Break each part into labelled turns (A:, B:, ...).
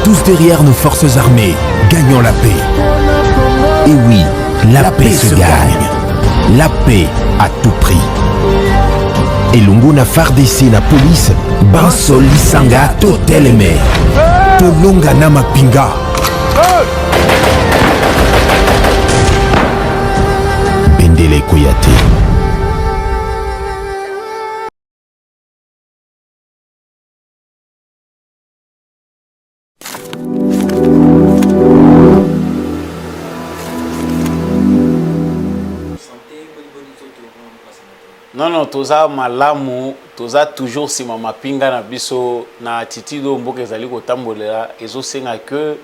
A: tous derrière nos forces armées, gagnons la paix. Et oui, la paix se gagne. La paix à tout prix. Elungu na FARDC na police, Banso Lisanga toteleme. Tolonga na mapinga. Bendele Koyate.
B: Non, non, toza malamu, toza toujours si mama pinga na biso na titido mboka ezali kotambolela ezosenga que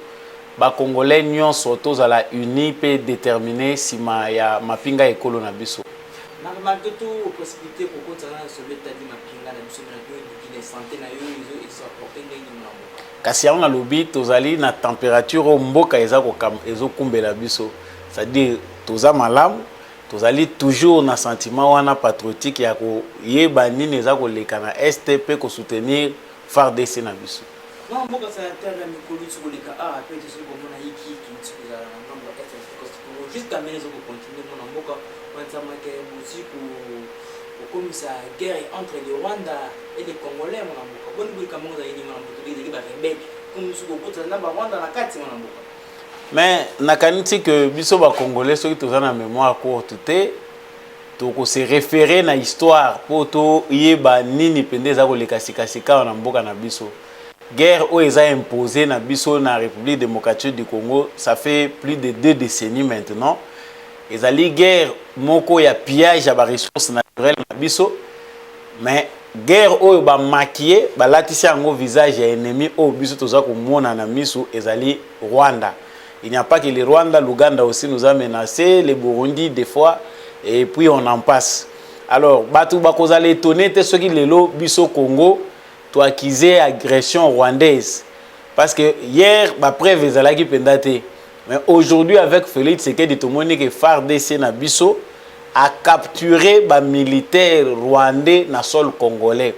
B: ba congolais nyonso tozala uni pe déterminé sima ya mapinga ekolo na biso.
C: Na malgré tout possibilité pour continuer sur l'état de mapinga na biso na de santé na yo ils sont apportés ndenge na mboka.
B: Kasi on a lobi tozali na température mboka ezokumbela biso. C'est-à-dire toza malamu tozali toujours na sentiment wana patriotique ya ko yeba nini eza koleka na STP ko soutenir FARDC na biso.
C: Non mboka sa terre mikolo tsoleka pe tso komona hiki kintu za ngambo ya STP ko jusqu'à maintenant ko continuer mona mboka wanzama ke musiku komisa guerre entre le Rwanda et les Congolais mona mboka boni bulika monza yini mona mboka li ba rebelle komisa ko kota na ba Rwanda na kati mona mboka.
B: Mais nakaniti que biso ba congolais ceux qui toza na mémoire courte te to ko se référer na histoire pour to yeba nini pende za ko lekasika sika na mboka na biso. Guerre o eza imposée na biso na République démocratique du Congo, ça fait plus de 2 décennies maintenant. Ezali guerre moko ya pillage ya ba ressources naturelles na biso. Mais guerre o ba maquiller ba latisi yango visage ya ennemi o biso toza ko mona na miso ezali Rwanda. Il n'y a pas que le Rwanda, l'Ouganda aussi nous a menacé, le Burundi des fois, et puis on en passe. Alors, Batou Bakozale étonné, ceux qui le biso Congo, tu as accusé agression rwandaise. Parce que hier, après Vezalaki Pendate, mais aujourd'hui avec Félix Tshisekedi, tout le monde que FARDC na biso a capturé les militaires rwandais na sol congolais.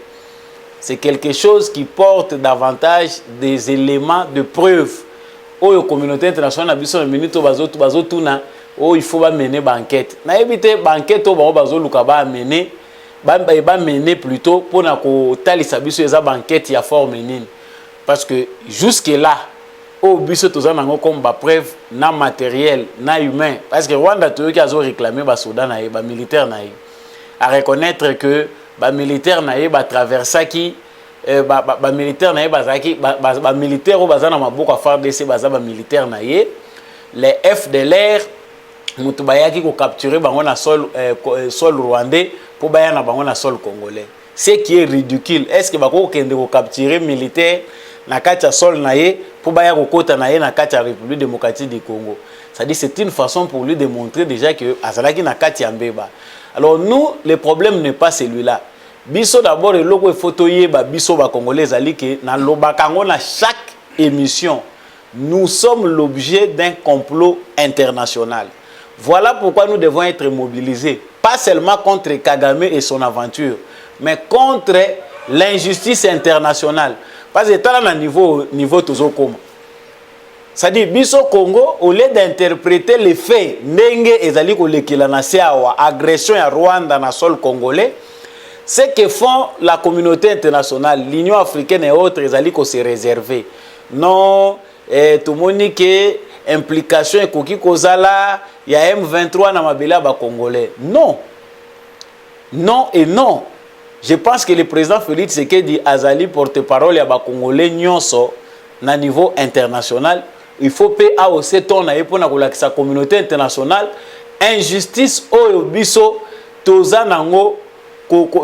B: C'est quelque chose qui porte davantage des éléments de preuve. La communauté internationale a biso na minute bazotuna il faut ba mener banquette na éviter banquette bazoluka ba mener ba mener plutôt pour na ko talisa biso eza banquette ya forme nini parce que jusque là biso toza nango comme ba preuve na matériel na humain parce que Rwanda toyoki azo réclamer ba soldats na ba militaire na à reconnaître que ba militaire na ba traversaki ba militaire na bazaki ba militaire o bazana maboko a FARDC baza ba militaire na les FDLR mutu bayaki ko capturer bango na sol rwandais pour baya na bango na sol congolais, ce qui est ridicule. Est-ce que bako kende ko capturer militaire na kati ya sol na pour baya ko kota na na kati ya République démocratique du Congo? C'est-à-dire c'est une façon pour lui de montrer déjà que azalaki na kati ya mbeba. Alors nous le problème n'est pas celui-là. Biso d'abord le logo photo yeba biso ba congolais ali que na lobakango na chaque émission nous sommes l'objet d'un complot international. Voilà pourquoi nous devons être mobilisés, pas seulement contre Kagame et son aventure, mais contre l'injustice internationale. Parce que là na niveau toujours comme ça dit biso Congo au lieu d'interpréter les faits ndenge ezali ko lekela na seawa agression ya Rwanda na sol congolais. Ce que font la communauté internationale, l'Union africaine et autres, ils allaient se réserver. Non, tout le monde qui implication et koki kozala, il y a M23 na mabela ba congolais. Non. Non et non. Je pense que le président Félix Tshisekedi azali porte-parole ya ba congolais nyonso na niveau international. Il faut payer à aussi ton na pour na kolakisa communauté internationale injustice oyo biso toza nango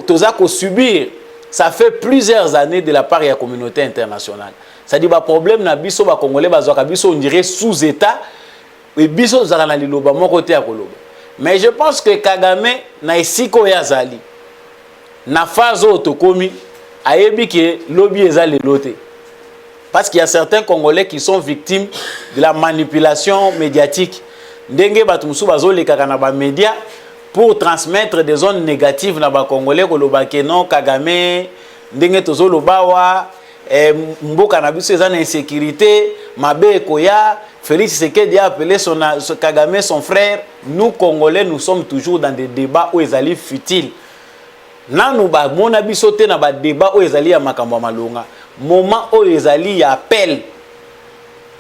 B: toza ko subir. Ça fait plusieurs années de la part de la communauté internationale. Ça dit ba problème na biso ba congolais bazwaka biso on dirait sous état et biso zaka na liloba mon côté ya koloba. Mais je pense que Kagame na isiko ya zali na phase otokomi ayebi ke lobby ezali loté. Parce qu'il y a certains Congolais qui sont victimes de la manipulation médiatique. Ndenge batumusu bazoleka na ba médias pour transmettre des zones négatives na ba Congolais ko loba ke non Kagame ndenge tozoloba wa mboka na biso eza na insécurité mabe koya Félix Tshisekedi a appelé son Kagame son frère. Nous Congolais nous sommes toujours dans des débats où ils allaient futiles. Nanu ba mona biso te na ba débat où ils allaient ya makambo malonga. Moment où ils allaient ya appel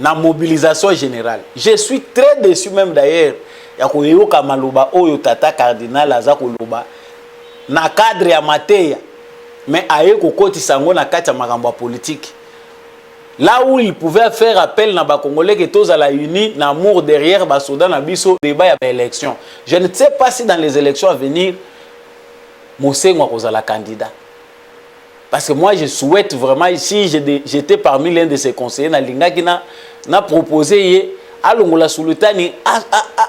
B: na mobilisation générale. Je suis très déçu même d'ailleurs ya koyoka maloba oyo tata cardinal aza koloba na cadre ya mateya mais aye kokotisa ngo na kati ya makambo politique. Là où il pouvait faire appel na ba Congolais que tous à la uni n'amour derrière ba soda na biso débat ya élection. Je ne sais pas si dans les élections à venir Mosengo kozala candidat. Parce que moi je souhaite vraiment ici j'étais parmi l'un de ses conseillers na linga qui na proposé alongola sultani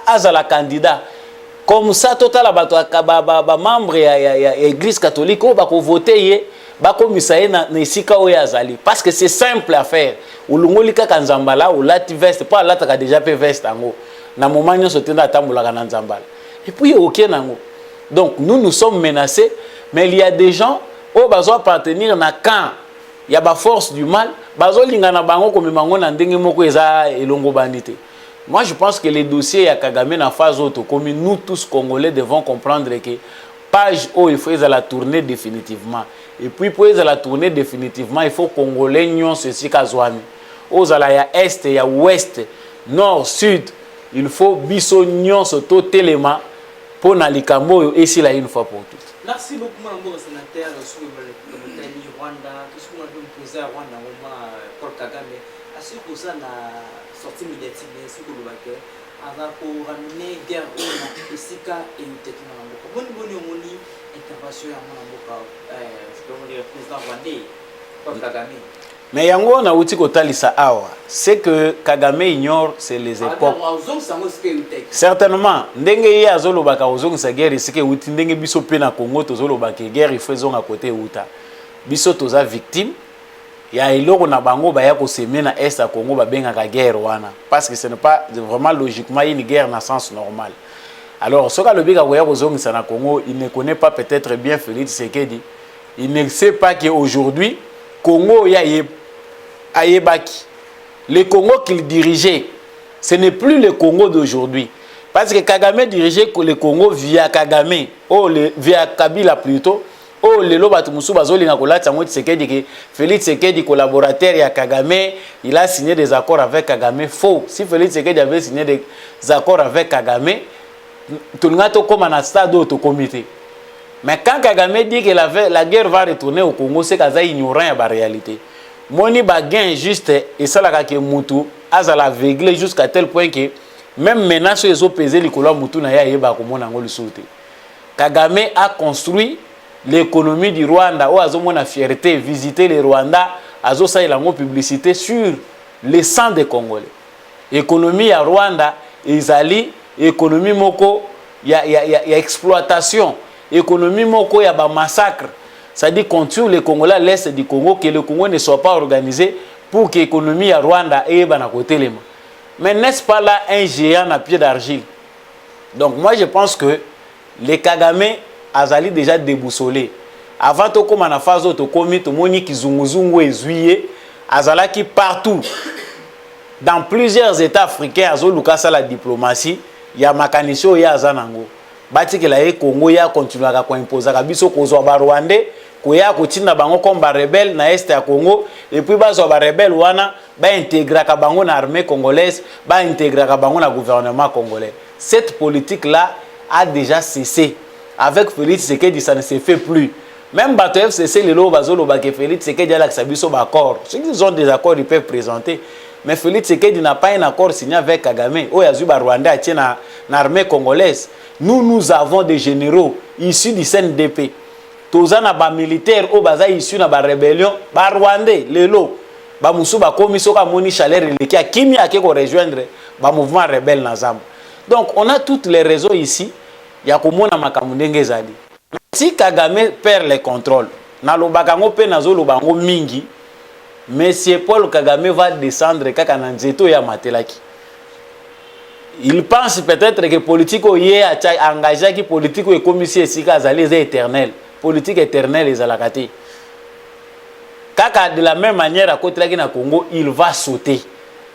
B: azala candidat. Comme ça total ba membre ya église catholique ba ko voter bakomisa na esika oyo azali parce que c'est simple à faire ulungoli kaka nzambala ulati veste pas lataka déjà pe veste ango na moment nyonso tenda tambulaka na nzambala et puis OK nango. Donc nous sommes menacés mais il y a des gens au bazo appartenir na camp ya ba force du mal bazo linga na bango komemango na ndenge moko eza elongo bandité. Moi je pense que les dossiers ya Kagame na phase auto comme nous tous Congolais devons comprendre que page où il faut la tourner définitivement. Et puis pour la tourner définitivement, il faut Congolais nyon ceci kazwami. Aux ala ya est, ya ouest, nord, sud, il faut biso nyon ce tout élément pour nalikambo et ici là une fois pour toutes.
C: Merci beaucoup mon sénateur sur le Rwanda, tout ce qu'on a posé à Rwanda Paul Kagame, à ce que ça na sortie médiatique bien sûr que le bac avant pour ramener guerre au Sika et une technologie. Bonne intervention à mon avocat, je peux dire le président rwandais, Paul Kagame.
B: Mais yango na uti kotalisa awa, c'est que Kagame ignore c'est les époques. Certainement, ndenge ye azolobaka ozongisa guerre isike uti ndenge biso pe na Congo tozolobaka guerre il faut zonga côté uta. Biso toza victime. Ya eloko na bango baya ko semer na est à Congo ba bengaka guerre wana parce que ce n'est pas vraiment logiquement une guerre dans sens normal. Alors ce que le bika koya kozongisa na Congo, il ne connaît pas peut-être bien Félix Tshisekedi. Il ne sait pas que aujourd'hui Congo ya ayebaki. Le Congo qu'il dirigeait, ce n'est plus le Congo d'aujourd'hui. Parce que Kagame dirigeait le Congo via Kagame, via Kabila plutôt. Oh, le loba tumusu bazoli na kolata ngo Tshisekedi que Félix Tshisekedi collaborateur ya Kagame, il a signé des accords avec Kagame. Faux. Si Félix Tshisekedi avait signé des accords avec Kagame, tout le monde comme un stade au comité. Mais quand Kagame dit que la guerre va retourner au Congo, c'est qu'il ignorant la réalité. Moni baguen juste et ça la que mutu azala aveuglé jusqu'à tel point que même maintenant ceux qui ont pesé les colons mutu na ya yeba ko mona ngoli sauté. Kagame a construit l'économie du Rwanda où azo mona fierté visiter le Rwanda azo sa la publicité sur le sang des Congolais. Économie ya Rwanda ezali économie moko ya exploitation, économie moko ya ba massacre. Ça dit qu'on tue les Congolais à l'est du Congo, que le Congo ne soit pas organisé pour que l'économie à Rwanda ait un côté. Mais n'est-ce pas là un géant à pied d'argile? Donc moi je pense que les Kagame azali déjà déboussolés. Avant tout comme en phase auto komi to moni ki zunguzungu ezuye azala qui partout dans plusieurs états africains azo lukasa la diplomatie ya makanisho ya azanango. Bati que la Congo ya continuer à imposer biso kozwa ba Rwandais koya kotinda bango comme ba rebelle na est ya Congo et puis bazo ba rebelle wana ba intégrer ka bango na armée congolaise ba intégrer ka bango na gouvernement congolais. Cette politique là a déjà cessé avec Félix Tshisekedi, ça ne se fait plus. Même bato FCC le lo bazo lo ba que Félix Tshisekedi ala ka biso ba accord. Ceux qui ont des accords ils peuvent présenter. Mais Félix Tshisekedi n'a pas un accord signé avec Kagame. Oh yazu ba Rwanda tient na armée congolaise. Nous avons des généraux issus du CNDP. Tozana ba militaires au baza issus na ba rébellion, ba Rwandais, lelo, ba musu ba komiso ka moni chaleur leki a kimi ake ko rejoindre ba mouvement rebelle na Zam. Donc on a toutes les raisons ici ya komona makambo ndenge ezali. Si Kagame perd le contrôle, na lobaka ngo pe nazo lobango mingi, Monsieur Paul Kagame va descendre kaka na nzeto ya matelaki. Il pense peut-être que politique oye a engagé qui politique ou commissaire sika azali éternel. Politique éternelle ezalakati. Kaka de la même manière à côté là na Congo, il va sauter.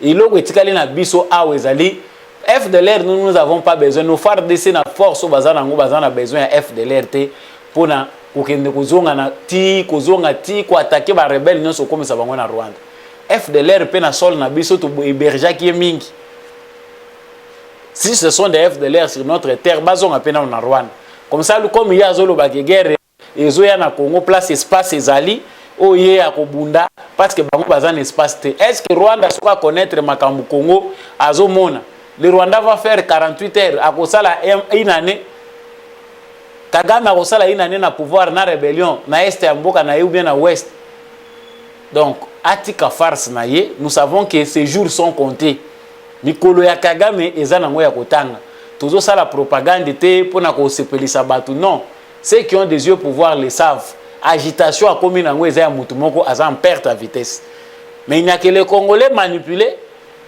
B: Et là etikali na biso awezali FDLR nous n'avons pas besoin nos FARDC na force au bazana ngo bazana besoin ya FDLR te pona kokende kozonga na ti kozonga ti ko attaquer ba rebelle nyonso comme ça bango na Rwanda. FDLR pe na sol na biso to héberger qui mingi. Si ce sont des FDLR sur notre terre, bazon à peine en Rwanda. Comme ça, comme il y a zolo bagé guerre, et zoya na Congo place espace ezali, oye à Kobunda, parce que bango bazan espace te. Est-ce que Rwanda soit connaître makambu Congo azomona? Le Rwanda va faire 48 heures à kosala une année. Kagame a kosala une année na pouvoir na rébellion na est ya mboka na ou bien na ouest. Donc atika farce na ye, nous savons que ces jours sont comptés. Mikolo ya Kagame eza nango ya kotanga. Tozo sala propagande te pona ko sepelisa batu non. Ceux qui ont des yeux pour voir les savent. Agitation a commis nango eza ya mutu moko aza en perte à vitesse. Mais il n'y a que les Congolais manipulés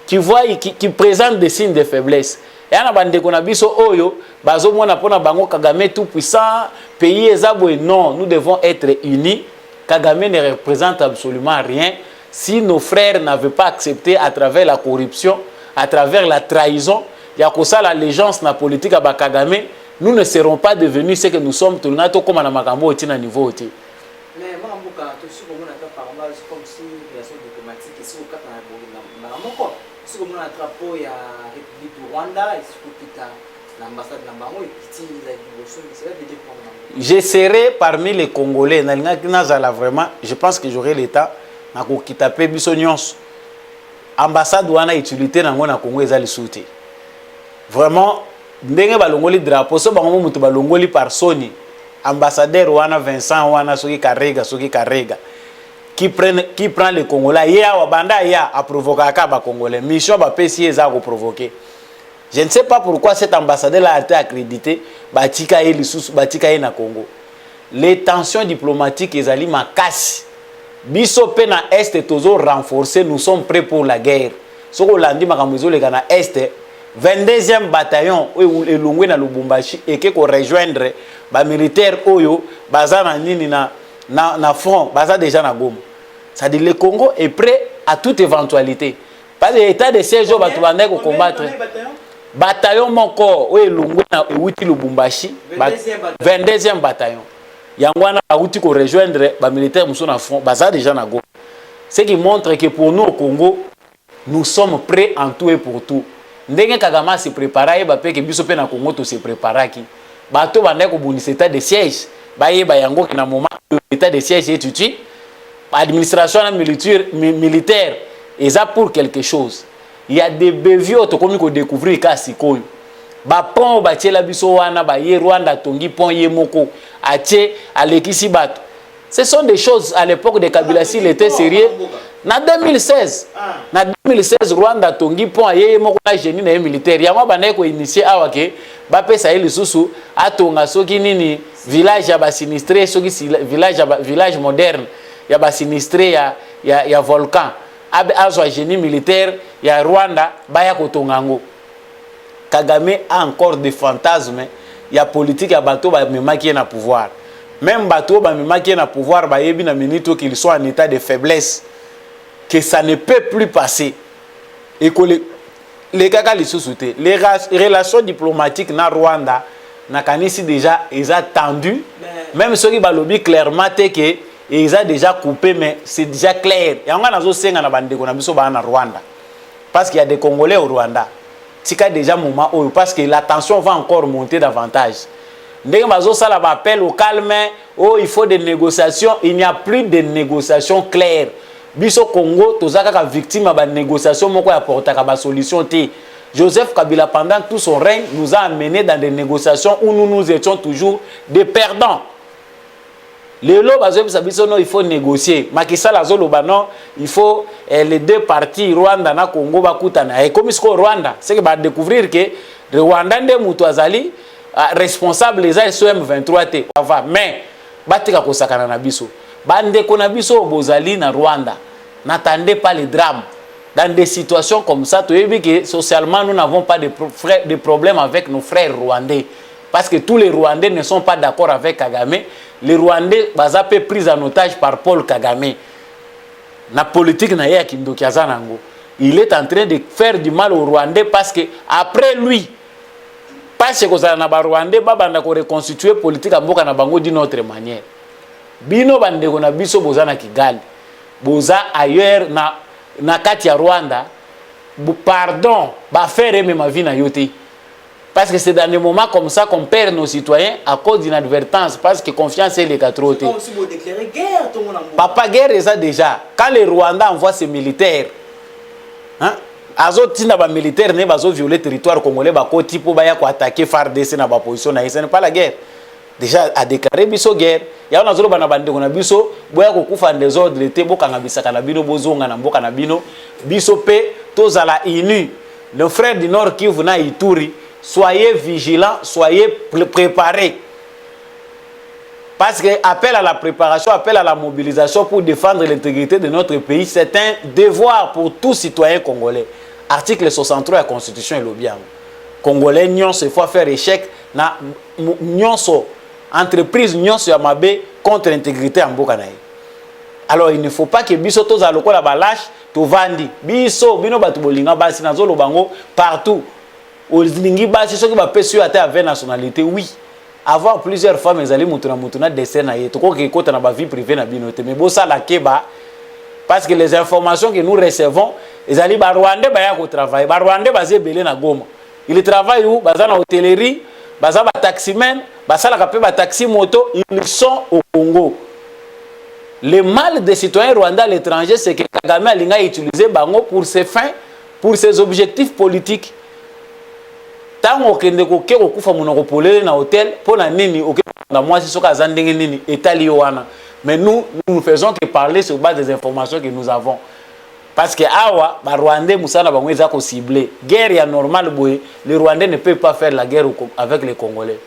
B: qui voient qui présentent des signes de faiblesse. Et ana bande kona biso oyo bazo mona pona bango Kagame tout puissant, pays ezabwe non, nous devons être unis. Kagame ne représente absolument rien si nos frères n'avaient pas accepté à travers la corruption, à travers la trahison, il y a ça l'allégeance na politique à Kagame, nous ne serons pas devenus ce que nous sommes tout le temps comme à Makambo au niveau.
C: Mais moi, tout ce que on a par mal, comme si relation diplomatique ici au Qatar, si on a drapeau il y a République du Rwanda, et si on l'ambassade de Nambango,
B: je serai parmi les Congolais, vraiment, je pense que j'aurai l'état, na ko kitape biso nyonso. Ambassade wana utilité nango na Congo ezali souté. Vraiment ndenge balongoli drapeau so bango mutu balongoli par Sony. Ambassadeur wana Vincent wana soki Karega qui prend les Congolais ya wa banda ya a provoquer ka ba Congolais. Mission ba pesi eza ko provoquer. Je ne sais pas pourquoi cet ambassadeur là a été accrédité batika e lisusu batika e na Congo. Les tensions diplomatiques ezali makasi. Biso pe na est tozo renforcer, nous sommes prêts pour la guerre. Soko landi makamuzo le na est 22e bataillon elongwe na Lubumbashi et que ko rejoindre ba militaire oyo baza na nini na front baza déjà na Goma. Ça dit le Congo est prêt à toute éventualité. Pas l'état de siège ba to bande ko combattre. Bataillon moko elongwe na euti Lubumbashi 22e bataillon. Yangwana a outil qu'on rejoindre les militaires na front, baza déjà na Goma. Ce qui montre que pour nous au Congo, nous sommes prêts en tout et pour tout. Ndenge Kagame se préparer, ba pe ke biso pe na Congo to se préparer ki. Bato bande ko bonisa état de siège, ba ye ba yango na moment état de siège et tuti. Administration militaire, et ça pour quelque chose. Il y a des béviaux to komi ko découvrir ka sikoyo. Ba pont ba tchela biso wana ba ye Rwanda tongi pont ye moko ache alekisi bato. Ce sont des choses à l'époque de Kabila s'il était sérieux. Na 2016 na 2016 Rwanda tongi pont ye moko na génie na militaire. Yango bana ko initier awake ba pesa ile susu atonga soki nini village ya ba sinistré soki village moderne ya ba sinistré ya volcan. Azwa génie militaire ya Rwanda baya kotongango. Kagame a encore des fantasmes. Il y a politique à bateau qui est na pouvoir. Même bateau qui est na pouvoir, il y a minute qu'ils sont en état de faiblesse, que ça ne peut plus passer. Et que les gars les sous-soutés, les relations diplomatiques na Rwanda, na kanisi déjà ils ont tendu. Même ceux qui balobi clairement que ils ont déjà coupé, mais c'est déjà clair. Et on a nazo senga na bande kona biso ba na Rwanda, parce qu'il y a des Congolais au Rwanda. C'est déjà moment parce que la tension va encore monter davantage. Dès que ça appel au calme, il faut des négociations. Il n'y a plus de négociations claires. Biso Congo, tous les victimes de négociations, moko apporter la solution. Joseph Kabila pendant tout son règne nous a amenés dans des négociations où nous étions toujours des perdants. Les lots, il faut négocier. Makissa la zolo non, il faut les deux parties Rwanda na Congo bakutana. Et comme isko Rwanda, c'est que va découvrir que le Rwanda de Mutuazali responsable les M23 te. Mais batika ko sakana na biso. Bande ko na biso bozali na Rwanda. N'attendez pas les drames. Dans des situations comme ça, tu vois que socialement nous n'avons pas de problème avec nos frères rwandais. Parce que tous les Rwandais ne sont pas d'accord avec Kagame. Les Rwandais, baza pe pris en otage par Paul Kagame. na politique na ya Kindoki azanango. Il est en train de faire du mal aux Rwandais parce que après lui, parce que ça na ba Rwandais babanda ko reconstituer politique amboka na bango d'une autre manière. Bino bandeko na biso boza na Kigali, boza ailleurs na kati ya Rwanda, pardon, ba faire même ma vie na yote. Parce que c'est dans des moments comme ça qu'on perd nos citoyens à cause d'inadvertance, parce que confiance est les quatre côtés. Papa, guerre est ça déjà. Quand les Rwandais envoient ses militaires, hein, azotina ba militaire ne bazo violer le territoire congolais ba ko tipo ba ya ko attaquer FARDC na ba position na, ce n'est pas la guerre. Déjà a déclaré biso guerre. Ya na zolo bana bande ko na biso boya ko kufa désordre te boka na bisaka na bino bozonga na mboka na bino biso pe tozala inu. Le frère du Nord Kivu na Ituri, soyez vigilants, soyez préparés. Parce que appel à la préparation, appel à la mobilisation pour défendre l'intégrité de notre pays, c'est un devoir pour tout citoyen congolais. Article 63 de la Constitution et le bien. Congolais n'ont se fois faire échec na nyonso entreprise nyonso ya mabe contre l'intégrité en Bokanaï. Alors il ne faut pas que biso toza lokola ba lâche to vandi. Biso bino batu bolinga basi na zolo bango partout. Olingi basi soki ba pesu ata avec nationalité, oui. Avoir plusieurs femmes ezali mutuna dessin na yeto ko ke kota na ba vie privée na binote mais bosa la keba parce que les informations que nous recevons ezali ba Rwandais ba ya ko travailler ba Rwandais ba zebele na Goma ils travaillent où baza na hôtellerie baza ba taximen baza la kapé ba taxi moto ils sont au Congo. Le mal des citoyens rwandais à l'étranger c'est que Kagame alinga utiliser bango pour ses fins, pour ses objectifs politiques. Tant okende ko ke okufa monoko polele na hôtel pona nini okenda moi si soka zandenge nini etali wana. Mais nous ne faisons que parler sur base des informations que nous avons. Parce que awa ba Rwandais musana bango eza ko cibler. Guerre ya normal boy, les Rwandais ne peuvent pas faire la guerre avec les Congolais.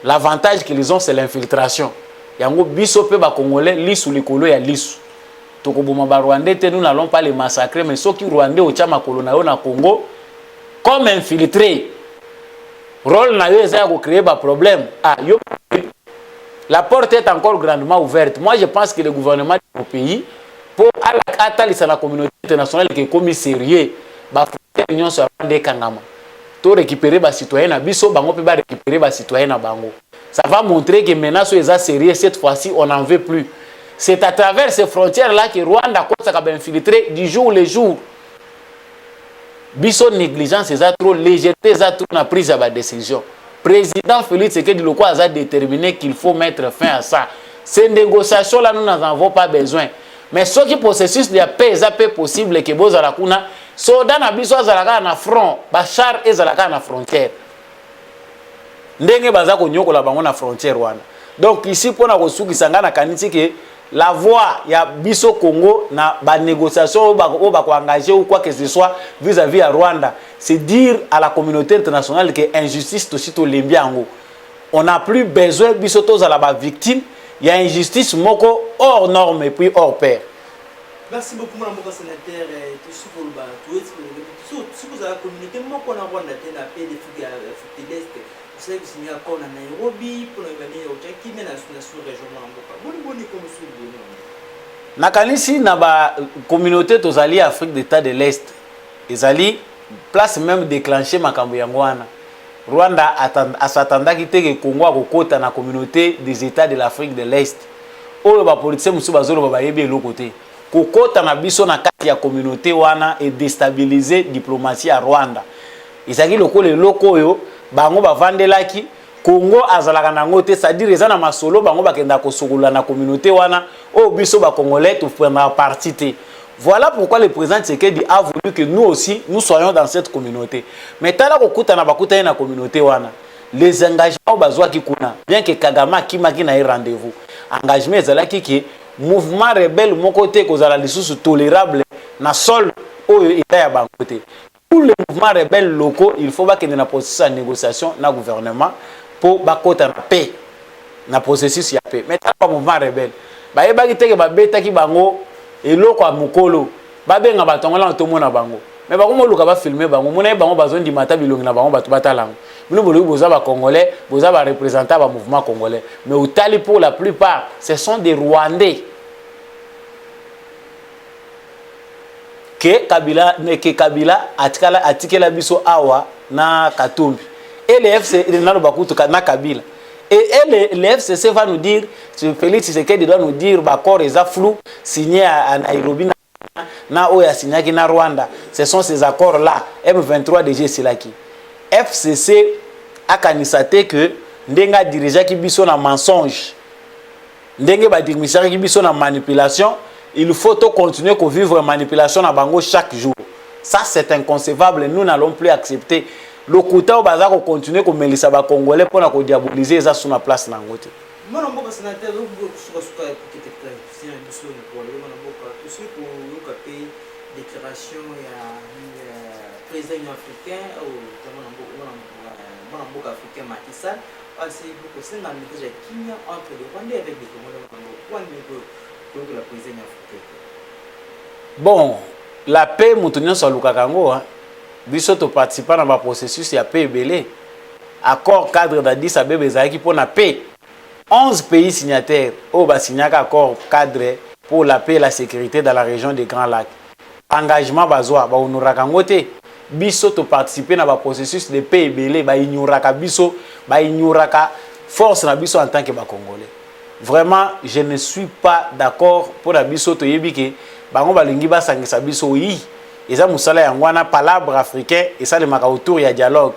B: L'avantage qu'ils ont c'est l'infiltration. Yango biso pe ba Congolais lisu likolo ya lisu. Tokoboma ba Rwandais te nous n'allons pas les massacrer mais ceux qui Rwandais au chama kolona yo na Congo comme infiltré. Rôle na yo eza ko créer ba problème. Ah yo la porte est encore grandement ouverte. Moi je pense que le gouvernement du pays pour atalisa la communauté internationale qui est comme sérieux ba union sur des kangama. To récupérer ba citoyen na biso bango pe ba récupérer ba citoyen na bango. Ça va montrer que maintenant so eza sérieux cette fois-ci on n'en veut plus. C'est à travers ces frontières là que Rwanda commence à infiltrer du jour le jour. Biso négligence eza trop légèreté eza trop na prise à décision. Président Félix Tshisekedi Tshilombo a déterminé qu'il faut mettre fin à ça. Ces négociations là nous n'en avons pas besoin. Mais ce qui processus de paix est possible que bozala kuna soda na biso azalaka na front, bachar ezalaka na frontière. Ndenge baza ko nyokola bango na frontière wana. Donc ici pour na kosukisa ngana kaniti que la voie ya biso Congo na ba négociation ou ba ko engager ou quoi que ce soit vis-à-vis à Rwanda, c'est dire à la communauté internationale que injustice aussi to lembiango. On n'a plus besoin biso to za la ba victime, il y a injustice moko hors norme et puis hors pair.
C: Merci beaucoup mon sénateur tout ce pour ba tout ce que vous avez communiqué moko na Rwanda te na paix de Afrique de l'Est. C'est que signé accord na Nairobi pour évaluer au Tchaki mais na sous-région mboka. Boni comme sous-boni.
B: Na kanisi na ba communauté tozali Afrique d'État de l'Est. Ezali place même déclencher makambo yango wana. Rwanda s'attendaki te que Congo akokota na communauté des États de l'Afrique de l'Est. Oyo ba politicien musu bazolo ba yebi eloko te. Kokota na biso na kati ya communauté wana et déstabiliser diplomatie à Rwanda. Ezaki lokole loko oyo bango bavandelaki Congo azalaka nango te, c'est-à-dire eza na masolo bango bakenda kosokola na communauté wana o biso ba congolais tout prendre partie te. Voilà pourquoi le président Tshisekedi a voulu que nous aussi nous soyons dans cette communauté. Mais tala kokuta na bakuta na communauté wana les engagements bazwa ki kuna bien que Kagame kimaki na rendez-vous engagement ezalaki ki mouvement rebelle mon côté kozala lisusu tolérable na sol oyo eta ya bango te. Tous les mouvements rebelles locaux, il faut qu'il y ait une processus de négociation dans le gouvernement pour que la paix, na processus de paix. Mais pas mouvement rebelle. Ba yeba ki teke ba beta ki bango eloko a mukolo. Ba benga batongo la ntomo na bango. Mais ba ko moluka ba filmer bango. Mona bango bazon di mata bilongi na bango batu batalango. Bino bolo boza ba congolais, boza ba représentants ba mouvement congolais. Mais au tali pour la plupart, ce sont des Rwandais. que Kabila atikela biso awa na Katumbi. Et le FCC na Kabila. Et le FCC va nous dire, Félix Tshisekedi doit nous dire, d'accord, les flou signé à Nairobi na oya signé na Rwanda. Ce sont ces accords là. M23 DG Silaki. FCC a kanisate que ndenga dirigeant qui biso na mensonge. Ndenge ba dirigeant qui biso na manipulation. Il faut continuer à vivre manipulation à Bango chaque jour. Ça, c'est inconcevable. Nous n'allons plus accepter. Le côté où bazar on continue comme Melissa ba Congolais pour la diaboliser ça sur la place na ngote.
C: Moi non boka sénateur vous suka qui était très c'est un dossier pour le moi boka tout ce pour nous payer déclaration ya président africain ou moi boka africain Macky Sall c'est beaucoup c'est un message qui entre les Rwandais avec les Congolais pour la présidence africaine.
B: Bon, la paix moutonio sur Lukakango hein. Biso to participer dans le processus ya paix belé. Accord cadre d'Addis Abeba ezaki pour la paix. 11 pays signataires au ba signé accord cadre pour la paix et la sécurité dans la région des Grands Lacs. Engagement bazwa ba honoraka ngote. Biso to participer dans le processus de paix belé ba ignoraka biso, ba ignoraka force na biso en tant que ba Congolais. Vraiment, je ne suis pas d'accord pour la biso to yebike bango balingi basangisa biso yi. Eza musala ya ngwana palabre africain et ça le maka autour ya dialogue.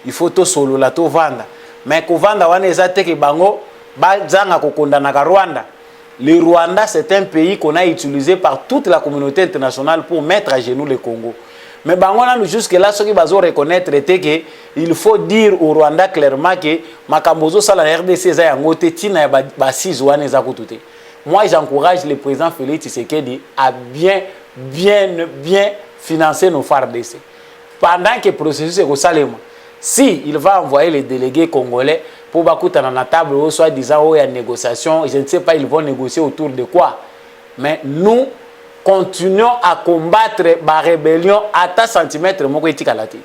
B: Il faut to solo la to vanda. Mais ko vanda wana eza teke bango bazanga ko kondana ka Rwanda. Le Rwanda c'est un pays qu'on a utilisé par toute la communauté internationale pour mettre à genoux le Congo. Mais bango na jusque là ceux qui bazo reconnaître que il faut dire au Rwanda clairement que makambozo sala la RDC eza ya ngote tina ya ba 6 wana eza kutute. Moi j'encourage le président Félix Tshisekedi à bien financer nos FARDC. Pendant que le processus est au Salema, si il va envoyer les délégués congolais pour bakouta dans la table ou soit disant où il y a négociation, je ne sais pas ils vont négocier autour de quoi. Mais nous continuons à combattre la rébellion à ta centimètre moko etikalati.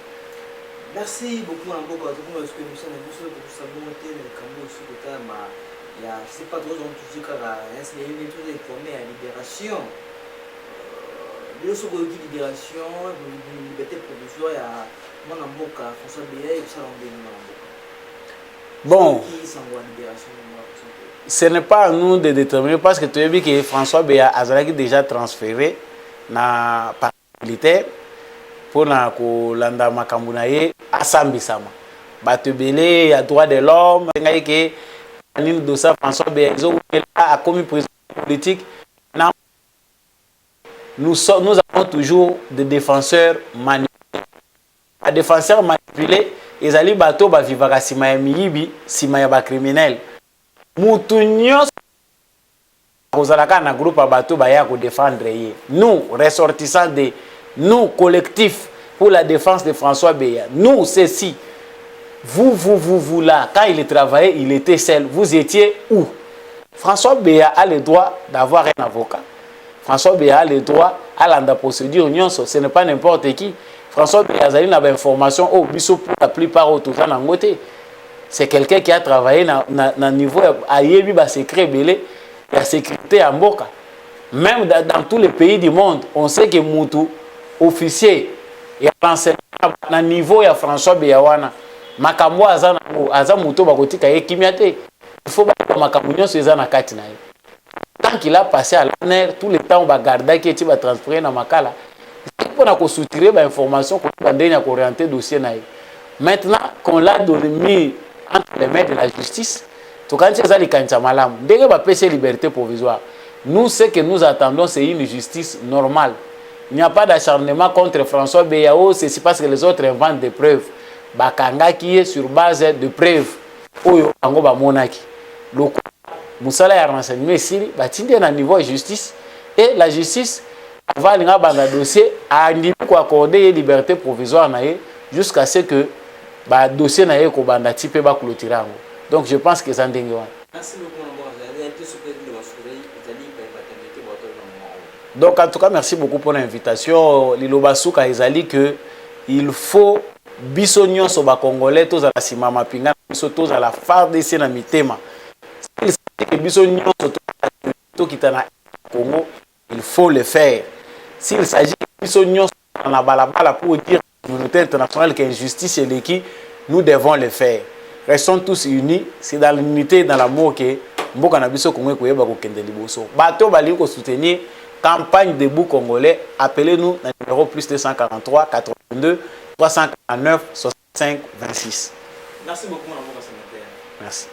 C: Merci beaucoup Namboka parce que nous sommes pour monter le Cameroun sur le terme il y a c'est pas trop donc tu dis que là c'est une étude informée à libération. Le second libération, liberté provisoire, il y a mon Namboka François Béa et ça
B: bon, ce n'est pas à nous de déterminer parce que tu as vu que François Béa a déjà transféré na parti militaire pour na kolanda makambunaye à Sambisama. Batebele a droit de l'homme, que Nini Dossa François Béa a commis prison politique. Nous avons toujours des défenseurs manipulés. Les défenseurs manipulés, ils allaient bateau ba vivaka sima ya miyibi, sima ya ba criminel. Mutu nyos kozalaka na groupe ba bateau ba ya ko défendre ye. Nous ressortissants de nous collectif pour la défense de François Béa. Nous ceci. Vous là, quand il travaillait, il était seul. Vous étiez où? François Béa a le droit d'avoir un avocat. François Béa a le droit à la procédure. Ce n'est pas n'importe qui. François Béa a une information au biso pour la plupart autour de Nangote. C'est quelqu'un qui a travaillé dans niveau à Yebi, à secret belé, à sécurité en Boka. Même dans tous les pays du monde, on sait que Moutou, officier, et enseignant à niveau de François Béa wana, makambo aza Moutou bakotika ye kimiate. Il faut que makambo nyonso eza na kati na ye. Tant qu'il a passé à l'année, tout le temps on va garder qui va transférer dans Makala. On a soutirer l'information qu'on a orienté le dossier. Maintenant qu'on l'a mis entre les mains de la justice, tout quand c'est les candidates malam, dès que va passer liberté provisoire, nous ce que nous attendons c'est une justice normale. Il n'y a pas d'acharnement contre François Béao, c'est parce que les autres inventent des preuves. Bakanga qui est sur base de preuves. Oyo ango ba monaki. Moussala ya renseignement ici, batindi à niveau de justice et la justice va aller dans le dossier à accorder liberté provisoire jusqu'à ce que le dossier n'ait pas type ba clôturer. Donc je pense que ça ndenge wana.
C: Merci beaucoup.
B: Donc en tout cas merci beaucoup pour l'invitation. Liloba suka ezali que il faut biso nyonso ba congolais tous à la simama pinga biso tous à la FARDC na mitema. Il faut le faire. S'il s'agit biso nyonso na balabala pour dire à la communauté internationale qu'injustice est qui nous devons le faire. Restons tous unis, c'est dans l'unité et dans l'amour que mboka na biso Congo koyeba ko kende liboso. Bato bali ko soutenir campagne debout congolais, appelez-nous au numéro plus 243 82 349 65 26.
C: Merci beaucoup mon sénateur.
B: Merci.